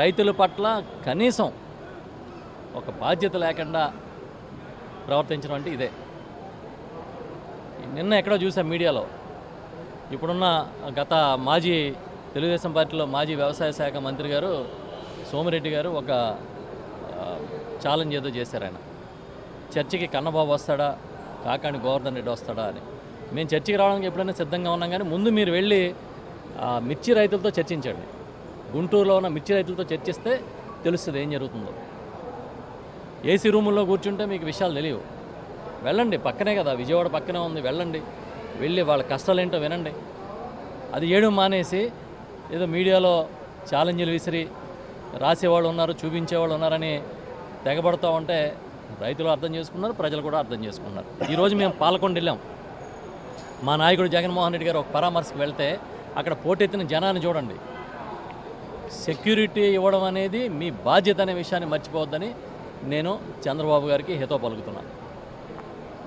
రైతుల పట్ల కనీసం ఒక బాధ్యత లేకుండా ప్రవర్తించడం అంటే ఇదే. నిన్న ఎక్కడో చూసాం మీడియాలో, ఇప్పుడున్న గత మాజీ తెలుగుదేశం పార్టీలో మాజీ వ్యవసాయ శాఖ మంత్రి గారు సోమిరెడ్డి గారు ఒక ఛాలెంజ్ ఏదో చేశారు. ఆయన చర్చికి కన్నబాబు వస్తాడా, కాకాని గోవర్ధన్ రెడ్డి వస్తాడా అని. మేము చర్చికి రావడానికి ఎప్పుడైనా సిద్ధంగా ఉన్నాం, కానీ ముందు మీరు వెళ్ళి మిర్చి రైతులతో చర్చించండి. గుంటూరులో ఉన్న మిర్చి రైతులతో చర్చిస్తే తెలుస్తుంది ఏం జరుగుతుందో. ఏసీ రూముల్లో కూర్చుంటే మీకు విషయాలు తెలియవు. వెళ్ళండి, పక్కనే కదా, విజయవాడ పక్కనే ఉంది, వెళ్ళండి, వెళ్ళి వాళ్ళ కష్టాలు ఏంటో వినండి. అది చేయడం మానేసి ఏదో మీడియాలో ఛాలెంజ్లు విసిరి రాసేవాళ్ళు ఉన్నారు, చూపించేవాళ్ళు ఉన్నారని తెగబడుతూ ఉంటే రైతులు అర్థం చేసుకున్నారు, ప్రజలు కూడా అర్థం చేసుకున్నారు. ఈరోజు మేము పాలకొండ వెళ్ళాం. మా నాయకుడు జగన్మోహన్ రెడ్డి గారు ఒక పరామర్శకు వెళ్తే అక్కడ పోటెత్తిన జనాన్ని చూడండి. సెక్యూరిటీ ఇవ్వడం అనేది మీ బాధ్యత అనే విషయాన్ని మర్చిపోవద్దని నేను చంద్రబాబు గారికి హితవు పలుకుతున్నాను.